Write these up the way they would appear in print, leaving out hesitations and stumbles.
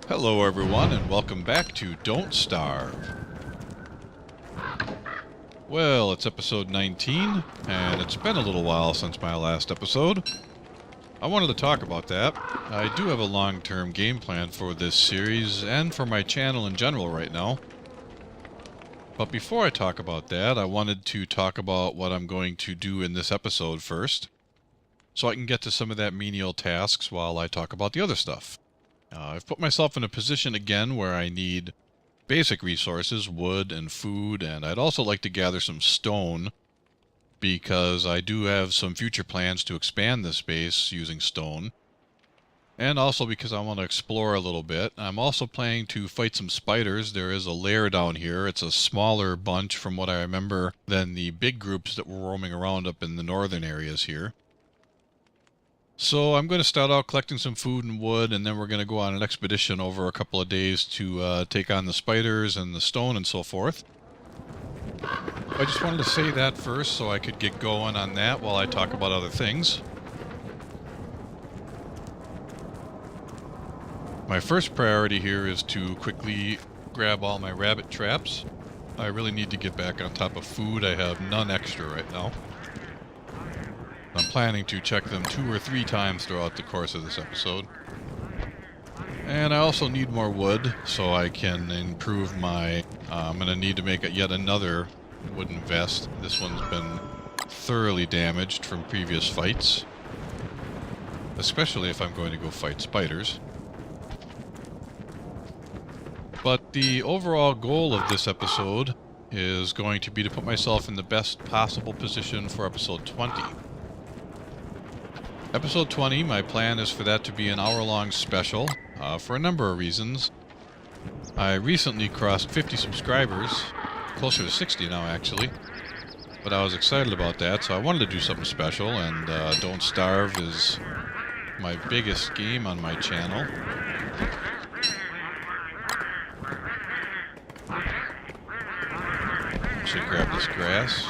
Hello everyone and welcome back to Don't Starve. Well, it's episode 19, and it's been a little while since my last episode. I wanted to talk about that. I do have a long-term game plan for this series, and for my channel in general right now. But before I talk about that, I wanted to talk about what I'm going to do in this episode first, so I can get to some of that menial tasks while I talk about the other stuff. I've put myself in a position again where I need basic resources, wood and food, and I'd also like to gather some stone because I do have some future plans to expand this base using stone. And also because I want to explore a little bit. I'm also planning to fight some spiders. There is a lair down here. It's a smaller bunch from what I remember than the big groups that were roaming around up in the northern areas here. So I'm going to start out collecting some food and wood, and then we're going to go on an expedition over a couple of days to take on the spiders and the stone and so forth. I just wanted to say that first so I could get going on that while I talk about other things. My first priority here is to quickly grab all my rabbit traps. I really need to get back on top of food. I have none extra right now. I'm planning to check them 2 or 3 times throughout the course of this episode. And I also need more wood so I can improve my... I'm going to need to make yet another wooden vest. This one's been thoroughly damaged from previous fights. Especially if I'm going to go fight spiders. But the overall goal of this episode is going to be to put myself in the best possible position for episode 20. Episode 20, my plan is for that to be an hour-long special, for a number of reasons. I recently crossed 50 subscribers, closer to 60 now actually, but I was excited about that, so I wanted to do something special, and Don't Starve is my biggest game on my channel. Should grab this grass.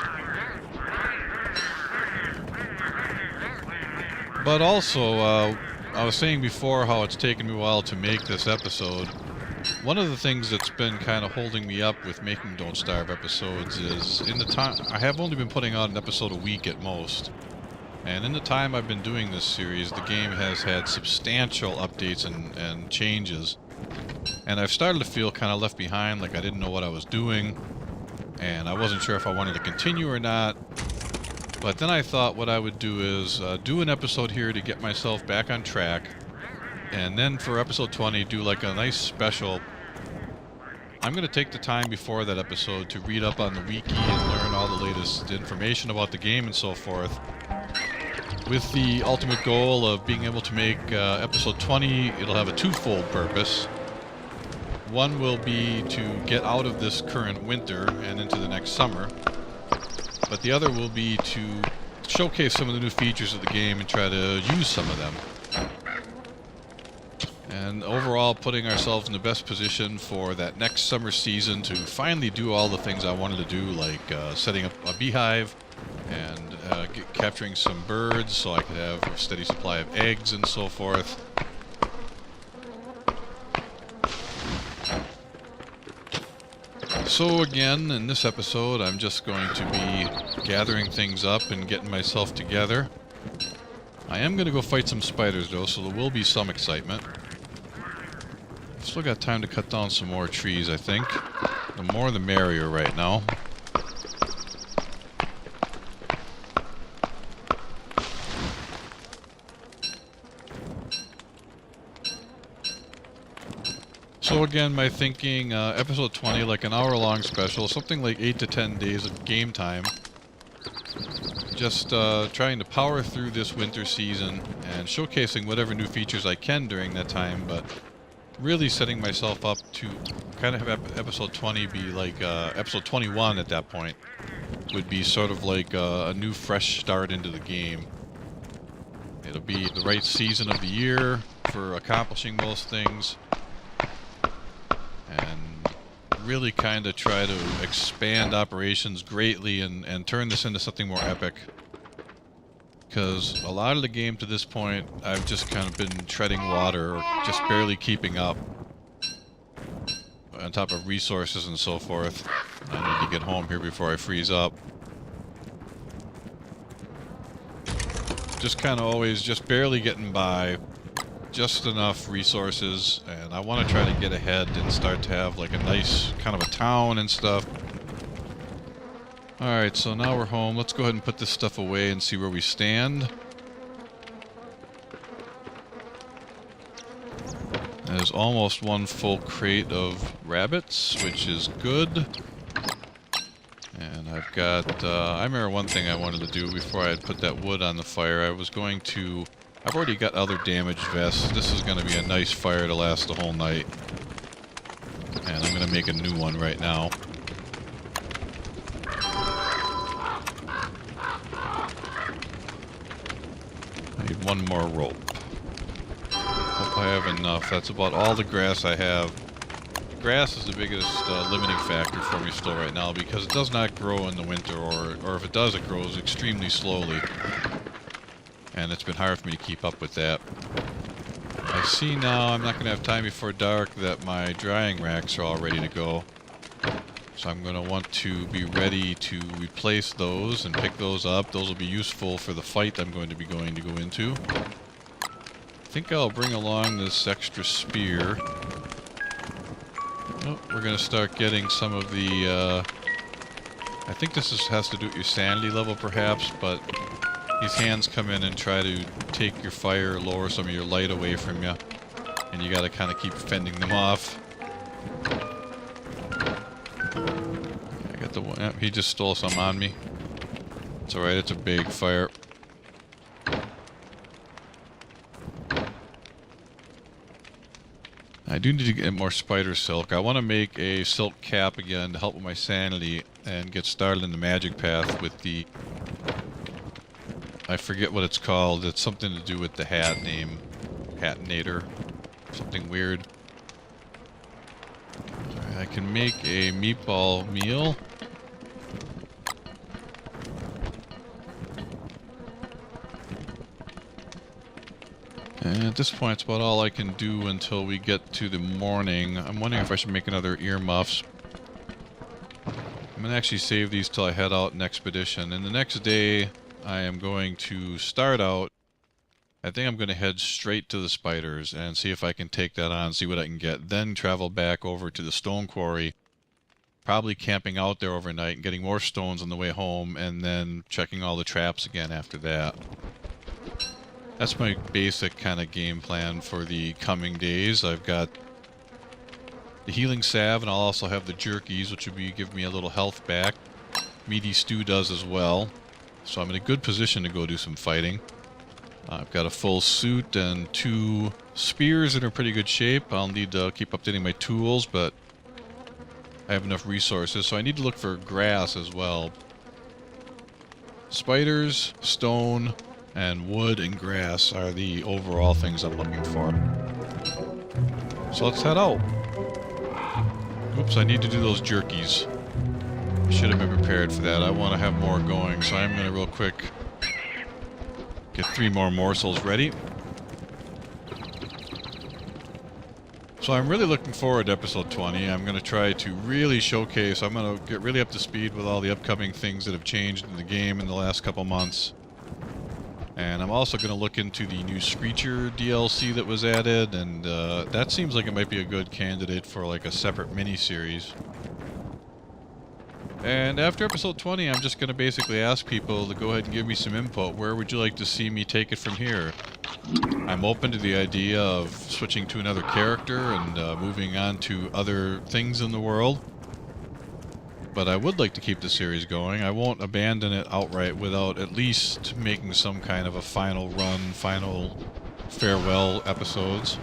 But also, I was saying before how it's taken me a while to make this episode. One of the things that's been kind of holding me up with making Don't Starve episodes is in the time I have only been putting out an episode a week at most. And in the time I've been doing this series, the game has had substantial updates and changes. And I've started to feel kind of left behind, like I didn't know what I was doing. And I wasn't sure if I wanted to continue or not. But then I thought what I would do is do an episode here to get myself back on track, and then for episode 20 do like a nice special. I'm going to take the time before that episode to read up on the wiki and learn all the latest information about the game and so forth, with the ultimate goal of being able to make episode 20, it'll have a twofold purpose. One will be to get out of this current winter and into the next summer. But the other will be to showcase some of the new features of the game and try to use some of them. And overall, putting ourselves in the best position for that next summer season to finally do all the things I wanted to do, like setting up a beehive and capturing some birds so I could have a steady supply of eggs and so forth. So again, in this episode, I'm just going to be gathering things up and getting myself together. I am going to go fight some spiders though, so there will be some excitement. Still got time to cut down some more trees, I think. The more the merrier right now. So again, my thinking, episode 20, like an hour-long special, something like 8 to 10 days of game time. Just trying to power through this winter season and showcasing whatever new features I can during that time, but really setting myself up to kind of have episode 20 be like episode 21 at that point. Would be sort of like a new fresh start into the game. It'll be the right season of the year for accomplishing most things. And really kind of try to expand operations greatly and turn this into something more epic. Because a lot of the game to this point, I've just kind of been treading water, or just barely keeping up. on top of resources and so forth. I need to get home here before I freeze up. Just kind of always just barely getting by. Just enough resources, and I want to try to get ahead and start to have like a nice kind of a town and stuff. Alright, so now we're home. Let's go ahead and put this stuff away and see where we stand. There's almost one full crate of rabbits, which is good. And I've got, I remember one thing I wanted to do before I had put that wood on the fire. I was going to, I've already got other damaged vests. This is going to be a nice fire to last the whole night. And I'm going to make a new one right now. I need one more rope. Hope I have enough. That's about all the grass I have. Grass is the biggest limiting factor for me still right now because it does not grow in the winter, or if it does, it grows extremely slowly. And it's been hard for me to keep up with that. I see now I'm not going to have time before dark that my drying racks are all ready to go. So I'm going to want to be ready to replace those and pick those up. Those will be useful for the fight I'm going to go into. I think I'll bring along this extra spear. Oh, we're going to start getting some of the, I think this has to do with your sanity level perhaps, but these hands come in and try to take your fire, lower some of your light away from you, and you got to kind of keep fending them off. I got the one, yep, he just stole some on me. It's alright, it's a big fire. I do need to get more spider silk. I want to make a silk cap again to help with my sanity and get started in the magic path with the... I forget what it's called. It's something to do with the hat name. Hatinator. Something weird. Right, I can make a meatball meal. And at this point, it's about all I can do until we get to the morning. I'm wondering if I should make another earmuffs. I'm going to actually save these till I head out in expedition. And the next day, I am going to start out. I think I'm going to head straight to the spiders and see if I can take that on, see what I can get. Then travel back over to the stone quarry. Probably camping out there overnight and getting more stones on the way home. And then checking all the traps again after that. That's my basic kind of game plan for the coming days. I've got the healing salve, and I'll also have the jerkies, which will be give me a little health back. Meaty stew does as well. So I'm in a good position to go do some fighting. I've got a full suit and 2 spears that are in pretty good shape. I'll need to keep updating my tools, but I have enough resources. So I need to look for grass as well. Spiders, stone, and wood and grass are the overall things I'm looking for. So let's head out. Oops, I need to do those jerkies. Should have been prepared for that. I want to have more going, so I'm going to real quick get 3 more morsels ready. So I'm really looking forward to episode 20. I'm going to try to really showcase, I'm going to get really up to speed with all the upcoming things that have changed in the game in the last couple months. And I'm also going to look into the new Screecher DLC that was added, and that seems like it might be a good candidate for like a separate mini-series. And after episode 20, I'm just going to basically ask people to go ahead and give me some input. Where would you like to see me take it from here? I'm open to the idea of switching to another character and moving on to other things in the world. But I would like to keep the series going. I won't abandon it outright without at least making some kind of a final run, final farewell episodes.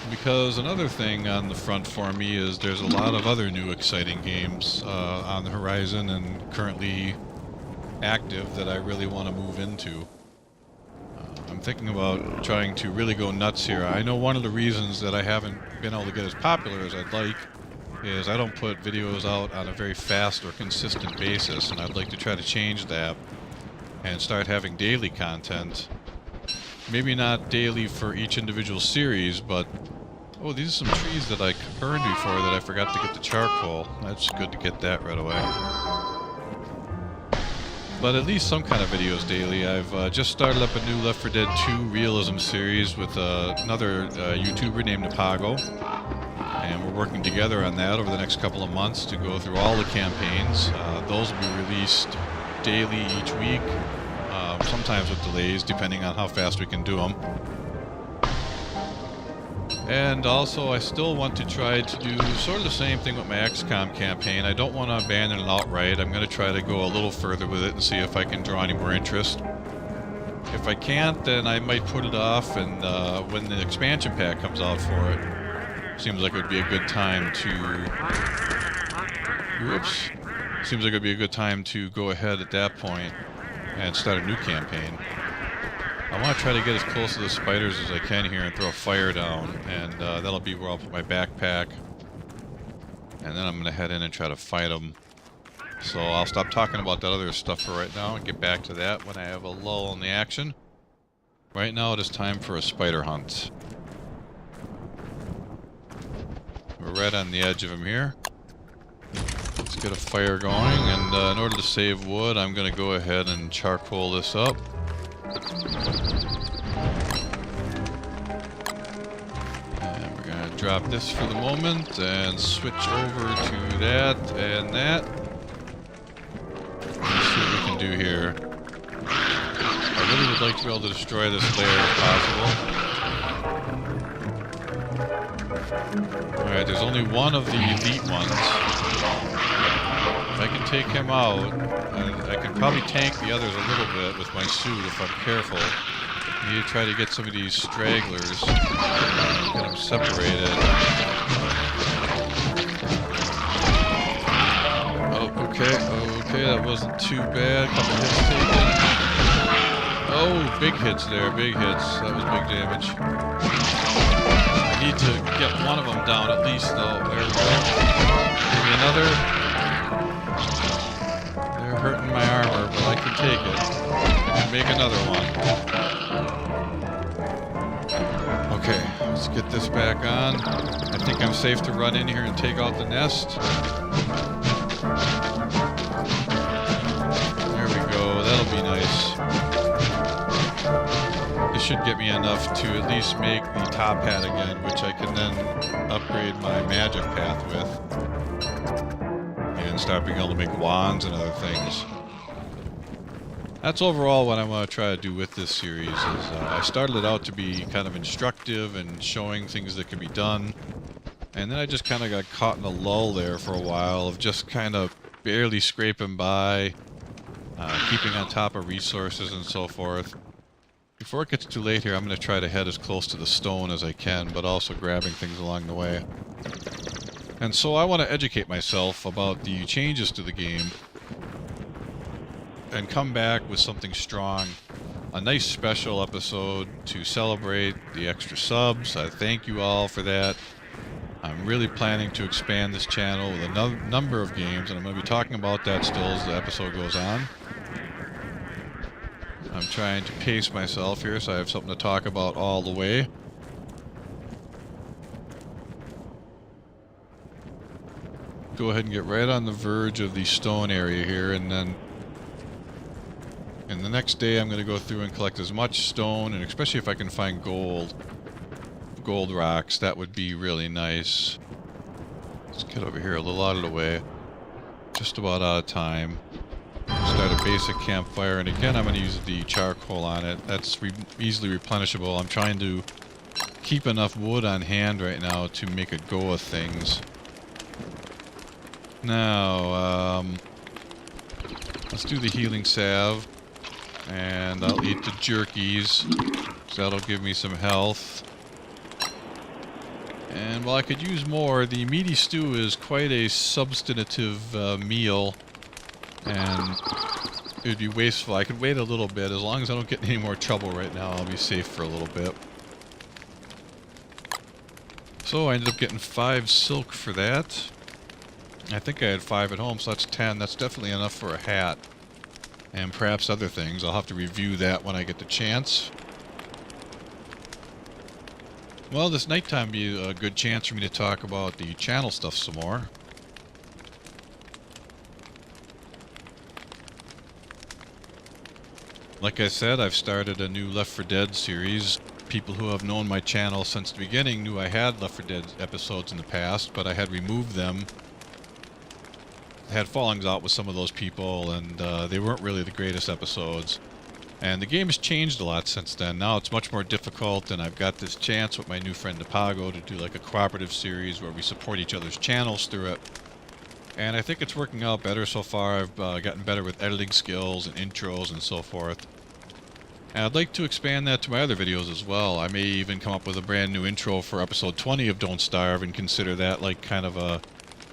Because another thing on the front for me is there's a lot of other new exciting games on the horizon and currently active that I really want to move into. I'm thinking about trying to really go nuts here. I know one of the reasons that I haven't been able to get as popular as I'd like is I don't put videos out on a very fast or consistent basis, and I'd like to try to change that and start having daily content. Maybe not daily for each individual series, but Oh, these are some trees that I burned before that I forgot to get the charcoal. That's good to get that right away. But at least some kind of videos daily. I've just started up a new Left 4 Dead 2 realism series with another YouTuber named Napago. And we're working together on that over the next couple of months to go through all the campaigns. Those will be released daily each week, sometimes with delays depending on how fast we can do them. And also I still want to try to do sort of the same thing with my XCOM campaign. I don't want to abandon it outright. I'm going to try to go a little further with it and see if I can draw any more interest. If I can't, then I might put it off, and when the expansion pack comes out for it, seems like it would be a good time to... Whoops. Seems like it would be a good time to go ahead at that point and start a new campaign. I want to try to get as close to the spiders as I can here and throw a fire down, and that'll be where I'll put my backpack. And then I'm going to head in and try to fight them. So I'll stop talking about that other stuff for right now and get back to that when I have a lull in the action. Right now it is time for a spider hunt. We're right on the edge of them here. Let's get a fire going, and in order to save wood, I'm going to go ahead and charcoal this up. And we're going to drop this for the moment and switch over to that and that. Let's see what we can do here. I really would like to be able to destroy this layer if possible. Alright, there's only one of the elite ones. If I can take him out, I can probably tank the others a little bit with my suit if I'm careful. I need to try to get some of these stragglers, get them separated. Oh, okay, that wasn't too bad. Couple hits taken. Oh, big hits there, big hits. That was big damage. I need to get one of them down at least, though. There we go. Maybe another. They're hurting my armor, but I can take it. I can make another one. Okay, let's get this back on. I think I'm safe to run in here and take out the nest. There we go, that'll be nice. This should get me enough to at least make the top hat again, which I can then upgrade my magic path with. And start being able to make wands and other things. That's overall what I want to try to do with this series. I started it out to be kind of instructive and showing things that can be done. And then I just kind of got caught in a lull there for a while of just kind of barely scraping by, keeping on top of resources and so forth. Before it gets too late here, I'm going to try to head as close to the stone as I can, but also grabbing things along the way. And so I want to educate myself about the changes to the game and come back with something strong. A nice special episode to celebrate the extra subs. I thank you all for that. I'm really planning to expand this channel with a number of games, and I'm going to be talking about that still as the episode goes on. I'm trying to pace myself here so I have something to talk about all the way. Go ahead and get right on the verge of the stone area here, and then the next day I'm going to go through and collect as much stone, and especially if I can find gold rocks, that would be really nice. Let's get over here a little out of the way. Just about out of time. Start a basic campfire, and again I'm going to use the charcoal on it. That's easily replenishable. I'm trying to keep enough wood on hand right now to make a go of things. Now, let's do the healing salve, and I'll eat the jerkies, so that'll give me some health. And while I could use more, the meaty stew is quite a substantive meal. And it would be wasteful. I could wait a little bit. As long as I don't get in any more trouble right now, I'll be safe for a little bit. So I ended up getting 5 silk for that. I think I had 5 at home, so that's 10. That's definitely enough for a hat. And perhaps other things. I'll have to review that when I get the chance. Well, this nighttime be a good chance for me to talk about the channel stuff some more. Like I said, I've started a new Left 4 Dead series. People who have known my channel since the beginning knew I had Left 4 Dead episodes in the past, but I had removed them. I had fallings out with some of those people, and they weren't really the greatest episodes. And the game has changed a lot since then. Now it's much more difficult, and I've got this chance with my new friend Apago to do like a cooperative series where we support each other's channels through it. And I think it's working out better so far. I've gotten better with editing skills and intros and so forth. And I'd like to expand that to my other videos as well. I may even come up with a brand new intro for episode 20 of Don't Starve and consider that like kind of a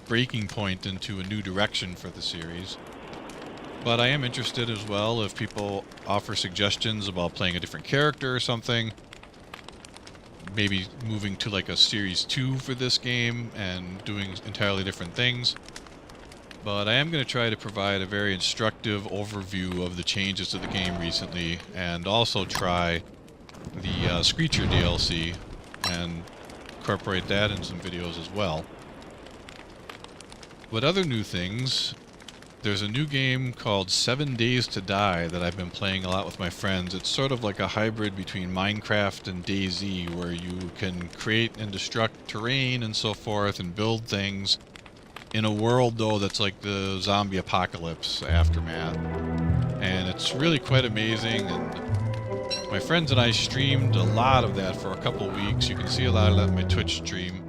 breaking point into a new direction for the series. But I am interested as well if people offer suggestions about playing a different character or something. Maybe moving to like a series 2 for this game and doing entirely different things. But I am going to try to provide a very instructive overview of the changes to the game recently, and also try the Screecher DLC and incorporate that in some videos as well. But other new things, there's a new game called 7 Days to Die that I've been playing a lot with my friends. It's sort of like a hybrid between Minecraft and DayZ, where you can create and destruct terrain and so forth and build things in a world, though, that's like the zombie apocalypse aftermath. And it's really quite amazing, and my friends and I streamed a lot of that for a couple weeks. You can see a lot of that in my Twitch stream.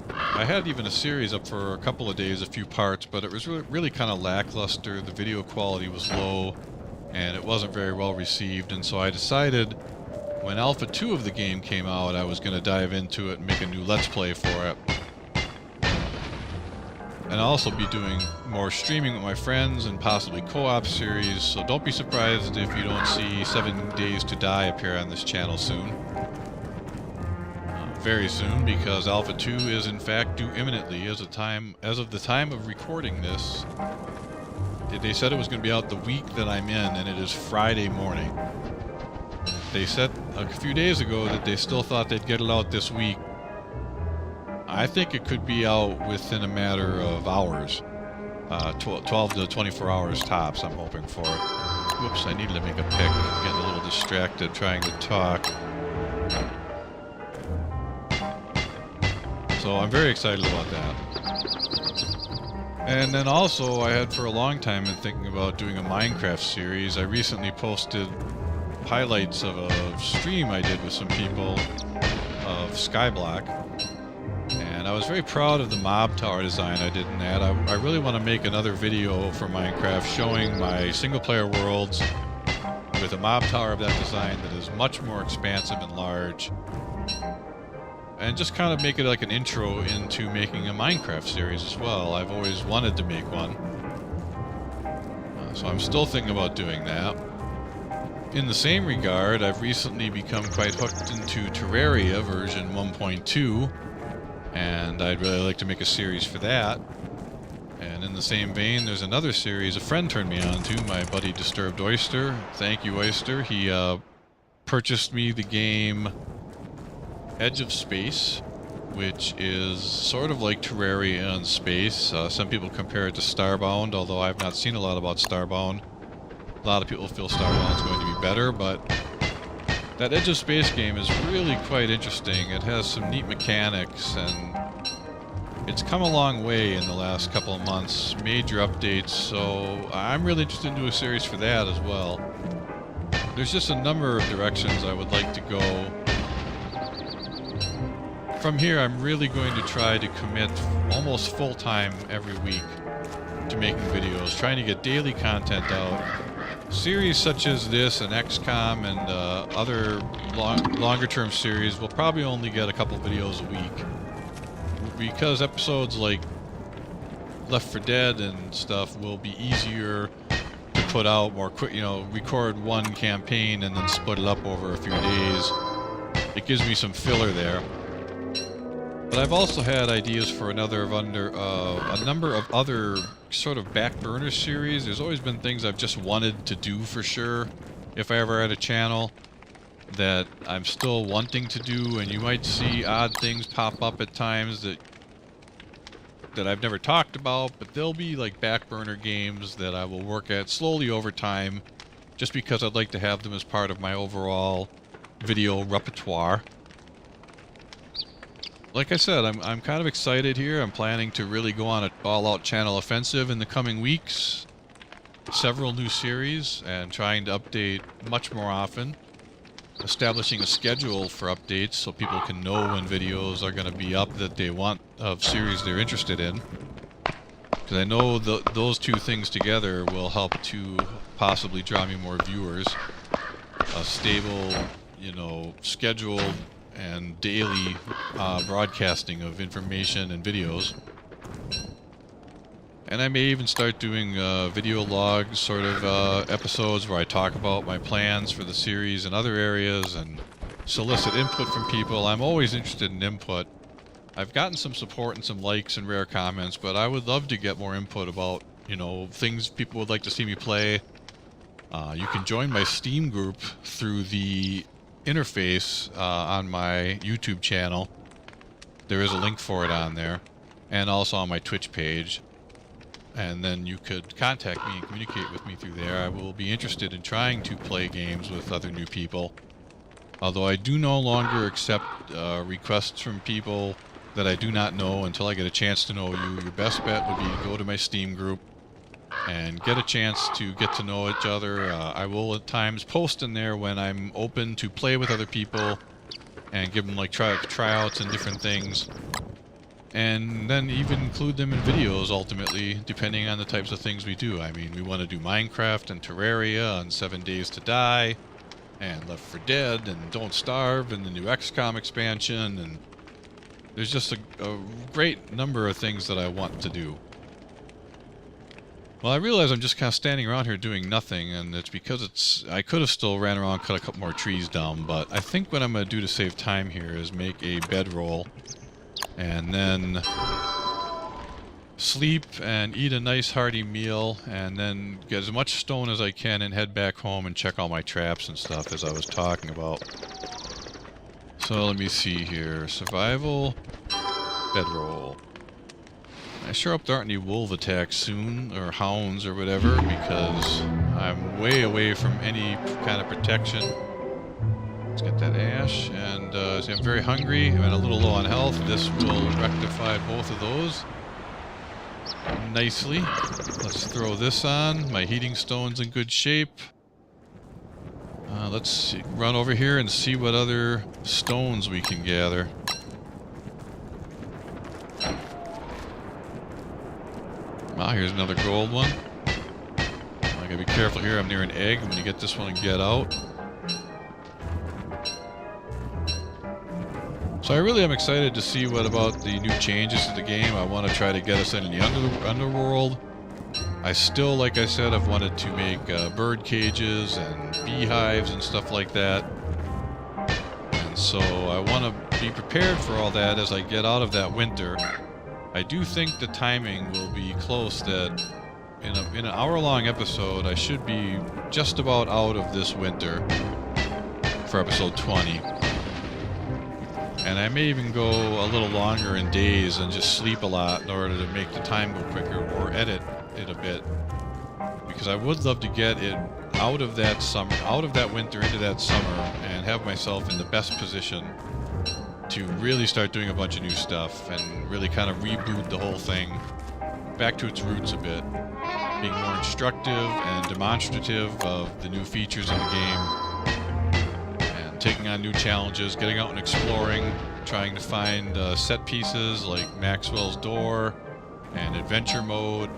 I had even a series up for a couple of days, a few parts, but it was really kind of lackluster. The video quality was low, and it wasn't very well received, and so I decided when Alpha 2 of the game came out, I was going to dive into it and make a new Let's Play for it. And I'll also be doing more streaming with my friends and possibly co-op series, so don't be surprised if you don't see 7 Days to Die appear on this channel soon. Very soon, because Alpha 2 is in fact due imminently as of the time of recording this. They said it was going to be out the week that I'm in, and it is Friday morning. They said a few days ago that they still thought they'd get it out this week. I think it could be out within a matter of hours. 12 to 24 hours tops, I'm hoping for it. Whoops, I needed to make a pick. I'm getting a little distracted trying to talk. So I'm very excited about that. And then also, I had for a long time been thinking about doing a Minecraft series. I recently posted highlights of a stream I did with some people of Skyblock. And I was very proud of the mob tower design I did in that. I really want to make another video for Minecraft showing my single-player worlds with a mob tower of that design that is much more expansive and large. And just kind of make it like an intro into making a Minecraft series as well. I've always wanted to make one. So I'm still thinking about doing that. In the same regard, I've recently become quite hooked into Terraria version 1.2. And I'd really like to make a series for that. And in the same vein, there's another series a friend turned me on to, my buddy Disturbed Oyster. Thank you, Oyster. He purchased me the game Edge of Space, which is sort of like Terraria in space. Some people compare it to Starbound, although I've not seen a lot about Starbound. A lot of people feel Starbound is going to be better, but that Edge of Space game is really quite interesting. It has some neat mechanics, and it's come a long way in the last couple of months. Major updates, so I'm really interested in doing a series for that as well. There's just a number of directions I would like to go. From here, I'm really going to try to commit almost full-time every week to making videos, trying to get daily content out. Series such as this and XCOM and other longer-term series will probably only get a couple videos a week, because episodes like Left 4 Dead and stuff will be easier to put out more quick. You know, record one campaign and then split it up over a few days. It gives me some filler there. But I've also had ideas for a number of other sort of back burner series. There's always been things I've just wanted to do for sure, if I ever had a channel. that I'm still wanting to do, and you might see odd things pop up at times that I've never talked about, but they'll be like back burner games that I will work at slowly over time, just because I'd like to have them as part of my overall video repertoire. Like I said, I'm kind of excited here. I'm planning to really go on an all-out channel offensive in the coming weeks. Several new series, and trying to update much more often. Establishing a schedule for updates so people can know when videos are going to be up that they want, of series they're interested in. Because I know those two things together will help to possibly draw me more viewers. A stable, you know, scheduled and daily broadcasting of information and videos. And I may even start doing video log sort of episodes where I talk about my plans for the series in other areas and solicit input from people. I'm always interested in input. I've gotten some support and some likes and rare comments, but I would love to get more input about, you know, things people would like to see me play. You can join my Steam group through the interface on my YouTube channel. There is a link for it on there, and also on my Twitch page. And then you could contact me and communicate with me through there. I will be interested in trying to play games with other new people. Although I do no longer accept requests from people that I do not know until I get a chance to know you. Your best bet would be to go to my Steam group and get a chance to get to know each other. I will at times post in there when I'm open to play with other people and give them like tryouts and different things. And then even include them in videos, ultimately, depending on the types of things we do. I mean, we want to do Minecraft and Terraria and 7 Days to Die, and Left 4 Dead, and Don't Starve, and the new XCOM expansion, and there's just a great number of things that I want to do. Well, I realize I'm just kind of standing around here doing nothing, and it's because I could have still ran around and cut a couple more trees down, but I think what I'm going to do to save time here is make a bedroll, and then sleep and eat a nice hearty meal, and then get as much stone as I can and head back home and check all my traps and stuff as I was talking about. So let me see here. Survival, bedroll. I sure hope there aren't any wolf attacks soon, or hounds or whatever, because I'm way away from any kind of protection. Let's get that ash, and see, I'm very hungry and a little low on health. This will rectify both of those nicely. Let's throw this on. My heating stone's in good shape. Let's run over here and see what other stones we can gather. Ah, here's another gold one. I gotta be careful here. I'm near an egg. When you get this one and get out. So I really am excited to see what about the new changes to the game. I want to try to get us into the underworld. I still, like I said, I've wanted to make bird cages and beehives and stuff like that. And so I want to be prepared for all that as I get out of that winter. I do think the timing will be close, that in an hour-long episode, I should be just about out of this winter for episode 20. And I may even go a little longer in days and just sleep a lot in order to make the time go quicker, or edit it a bit. Because I would love to get it out of that summer, out of that winter into that summer, and have myself in the best position to really start doing a bunch of new stuff and really kind of reboot the whole thing back to its roots a bit. Being more instructive and demonstrative of the new features in the game. Taking on new challenges, getting out and exploring, trying to find set pieces like Maxwell's Door and adventure mode,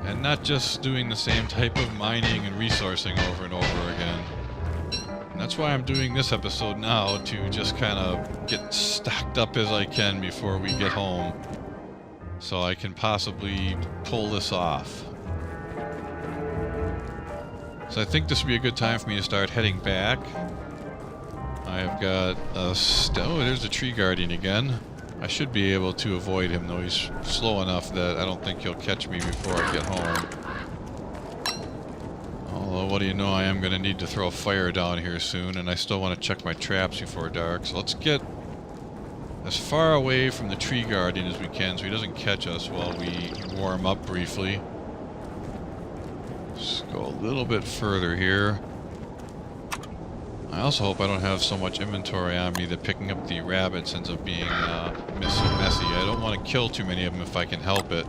and not just doing the same type of mining and resourcing over and over again. And that's why I'm doing this episode now, to just kind of get stocked up as I can before we get home, so I can possibly pull this off. So I think this would be a good time for me to start heading back. I've got oh, there's the tree guardian again. I should be able to avoid him, though he's slow enough that I don't think he'll catch me before I get home. Although, what do you know, I am going to need to throw a fire down here soon, and I still want to check my traps before dark. So let's get as far away from the tree guardian as we can so he doesn't catch us while we warm up briefly. Let's go a little bit further here. I also hope I don't have so much inventory on me that picking up the rabbits ends up being messy. I don't want to kill too many of them if I can help it.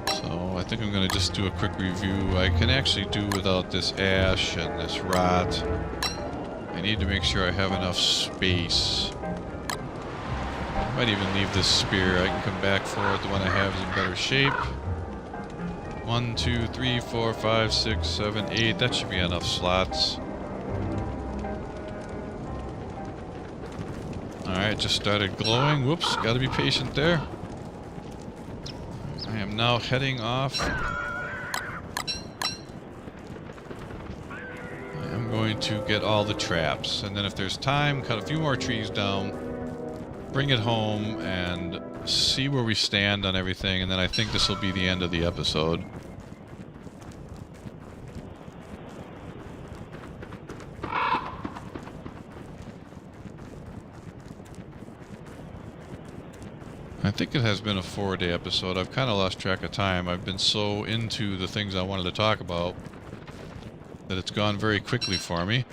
So I think I'm going to just do a quick review. I can actually do without this ash and this rot. I need to make sure I have enough space. I might even leave this spear. I can come back for it. The one I have is in better shape. 1, 2, 3, 4, 5, 6, 7, 8. That should be enough slots. Alright, just started glowing. Whoops, gotta be patient there. I am now heading off. I'm going to get all the traps, and then if there's time, cut a few more trees down, bring it home, and see where we stand on everything, and then I think this will be the end of the episode. I think it has been a 4-day episode. I've kind of lost track of time. I've been so into the things I wanted to talk about that it's gone very quickly for me.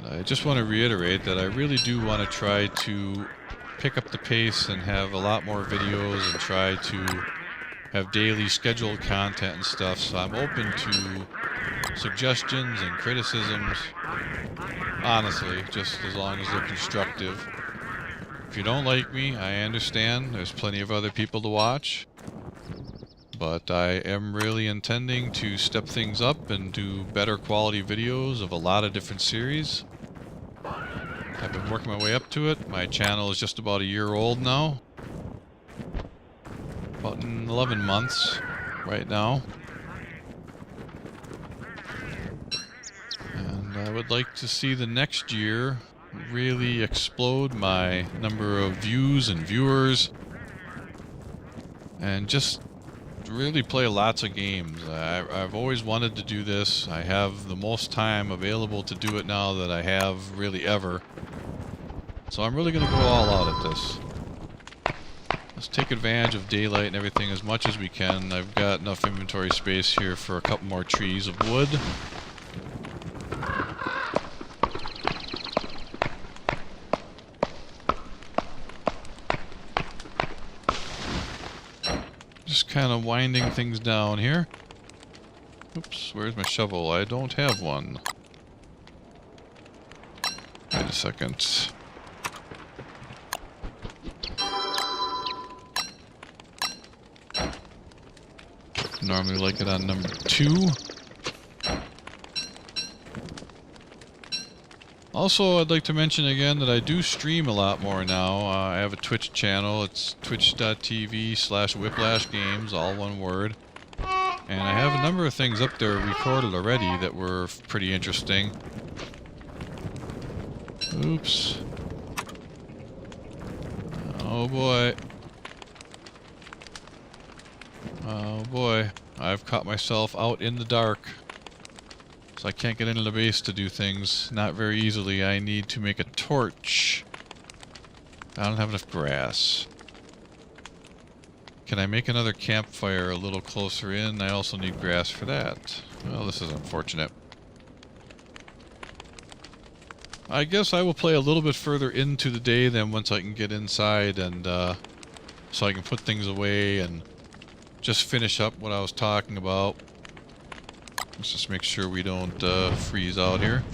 And I just want to reiterate that I really do want to try to pick up the pace and have a lot more videos and try to have daily scheduled content and stuff, so I'm open to suggestions and criticisms. Honestly, just as long as they're constructive. If you don't like me, I understand. There's plenty of other people to watch. But I am really intending to step things up and do better quality videos of a lot of different series. I've been working my way up to it. My channel is just about a year old now. About 11 months right now. And I would like to see the next year really explode my number of views and viewers, and just really play lots of games. I've always wanted to do this. I have the most time available to do it now that I have really ever. So I'm really going to go all out at this. Let's take advantage of daylight and everything as much as we can. I've got enough inventory space here for a couple more trees of wood. Just kind of winding things down here. Oops, where's my shovel? I don't have one. Wait a second. Normally like it on number 2. Also, I'd like to mention again that I do stream a lot more now. I have a Twitch channel. It's twitch.tv/Whiplash Games, all one word. And I have a number of things up there recorded already that were pretty interesting. Oops. Oh boy. Oh boy. I've caught myself out in the dark. So I can't get into the base to do things. Not very easily. I need to make a torch. I don't have enough grass. Can I make another campfire a little closer in? I also need grass for that. Well, this is unfortunate. I guess I will play a little bit further into the day then once I can get inside and so I can put things away and just finish up what I was talking about. Let's just make sure we don't freeze out here.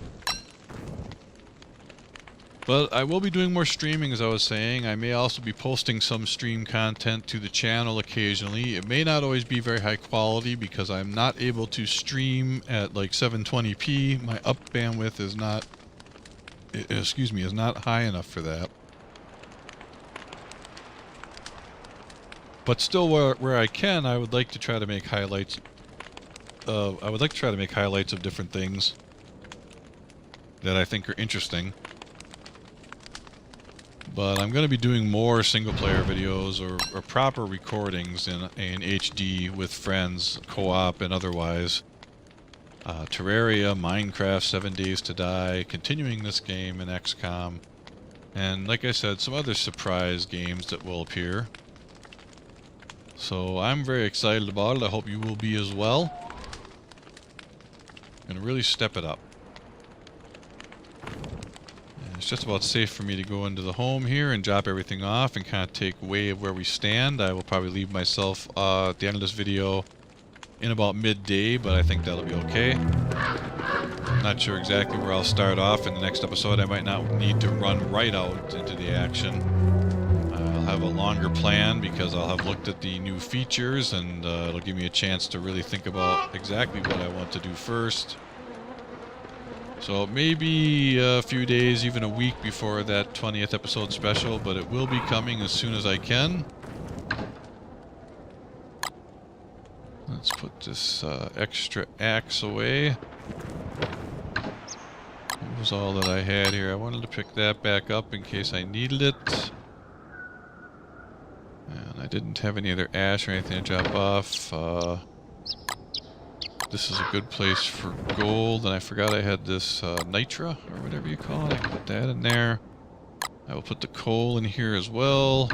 But I will be doing more streaming, as I was saying. I may also be posting some stream content to the channel occasionally. It may not always be very high quality because I'm not able to stream at like 720p. My up bandwidth is not, is not high enough for that. But still, where I can, I would like to try to make highlights. I would like to try to make highlights of different things that I think are interesting. But I'm going to be doing more single-player videos or proper recordings in HD with friends, co-op and otherwise. Terraria, Minecraft, 7 Days to Die, continuing this game in XCOM, and like I said, some other surprise games that will appear. So I'm very excited about it. I hope you will be as well. I'm going to really step it up. It's just about safe for me to go into the home here and drop everything off and kind of take way of where we stand. I will probably leave myself at the end of this video in about midday, but I think that'll be okay. Not sure exactly where I'll start off in the next episode. I might not need to run right out into the action. I'll have a longer plan because I'll have looked at the new features, and it'll give me a chance to really think about exactly what I want to do first. So maybe a few days, even a week before that 20th episode special, but it will be coming as soon as I can. Let's put this extra axe away. That was all that I had here. I wanted to pick that back up in case I needed it. And I didn't have any other ash or anything to drop off. This is a good place for gold, and I forgot I had this nitra, or whatever you call it. I can put that in there. I will put the coal in here as well.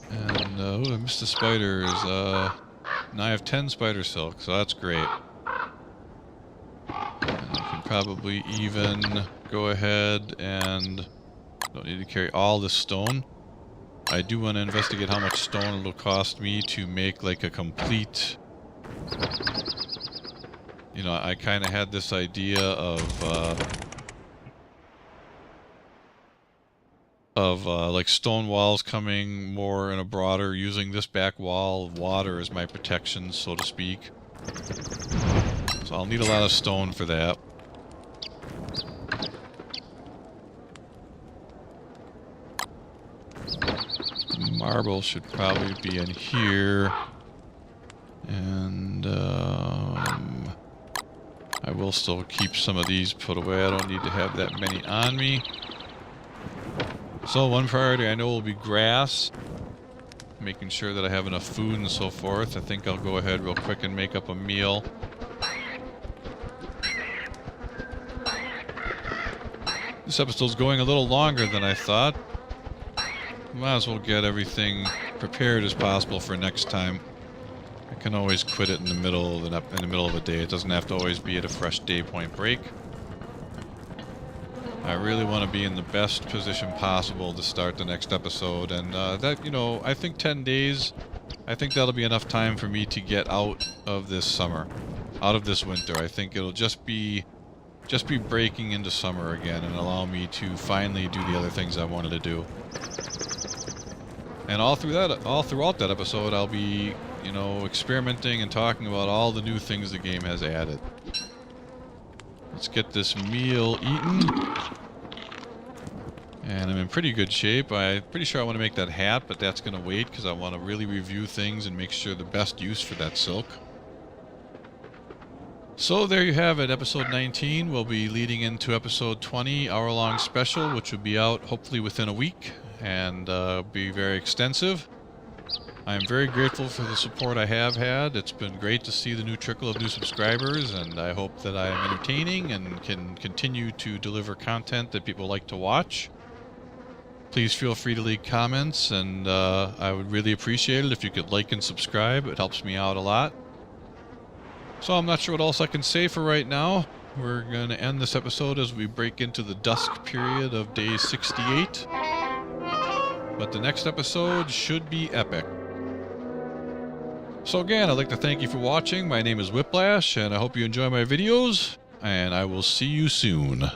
And, oh, I missed the spiders. Now I have 10 spider silk, so that's great. And I can probably even go ahead and... don't need to carry all this stone. I do want to investigate how much stone it'll cost me to make, like, a complete... You know, I kind of had this idea of like stone walls coming more in a broader, using this back wall of water as my protection, so to speak. So I'll need a lot of stone for that. Marble should probably be in here. And I will still keep some of these put away. I don't need to have that many on me. So one priority I know will be grass. Making sure that I have enough food and so forth. I think I'll go ahead real quick and make up a meal. This episode's going a little longer than I thought. Might as well get everything prepared as possible for next time. I can always quit it in the middle of the day. It doesn't have to always be at a fresh day point break. I really want to be in the best position possible to start the next episode, and that, you know, I think 10 days, I think that'll be enough time for me to get out of this summer, out of this winter. I think it'll just be breaking into summer again and allow me to finally do the other things I wanted to do. And all throughout that episode, I'll be, you know, experimenting and talking about all the new things the game has added. Let's get this meal eaten. And I'm in pretty good shape. I'm pretty sure I want to make that hat, but that's going to wait because I want to really review things and make sure the best use for that silk. So there you have it, episode 19. We'll be leading into episode 20, hour-long special, which will be out hopefully within a week and be very extensive. I am very grateful for the support I have had. It's been great to see the new trickle of new subscribers, and I hope that I am entertaining and can continue to deliver content that people like to watch. Please feel free to leave comments, and I would really appreciate it if you could like and subscribe. It helps me out a lot. So I'm not sure what else I can say for right now. We're going to end this episode as we break into the dusk period of day 68. But the next episode should be epic. So again, I'd like to thank you for watching. My name is Whiplash, and I hope you enjoy my videos, and I will see you soon.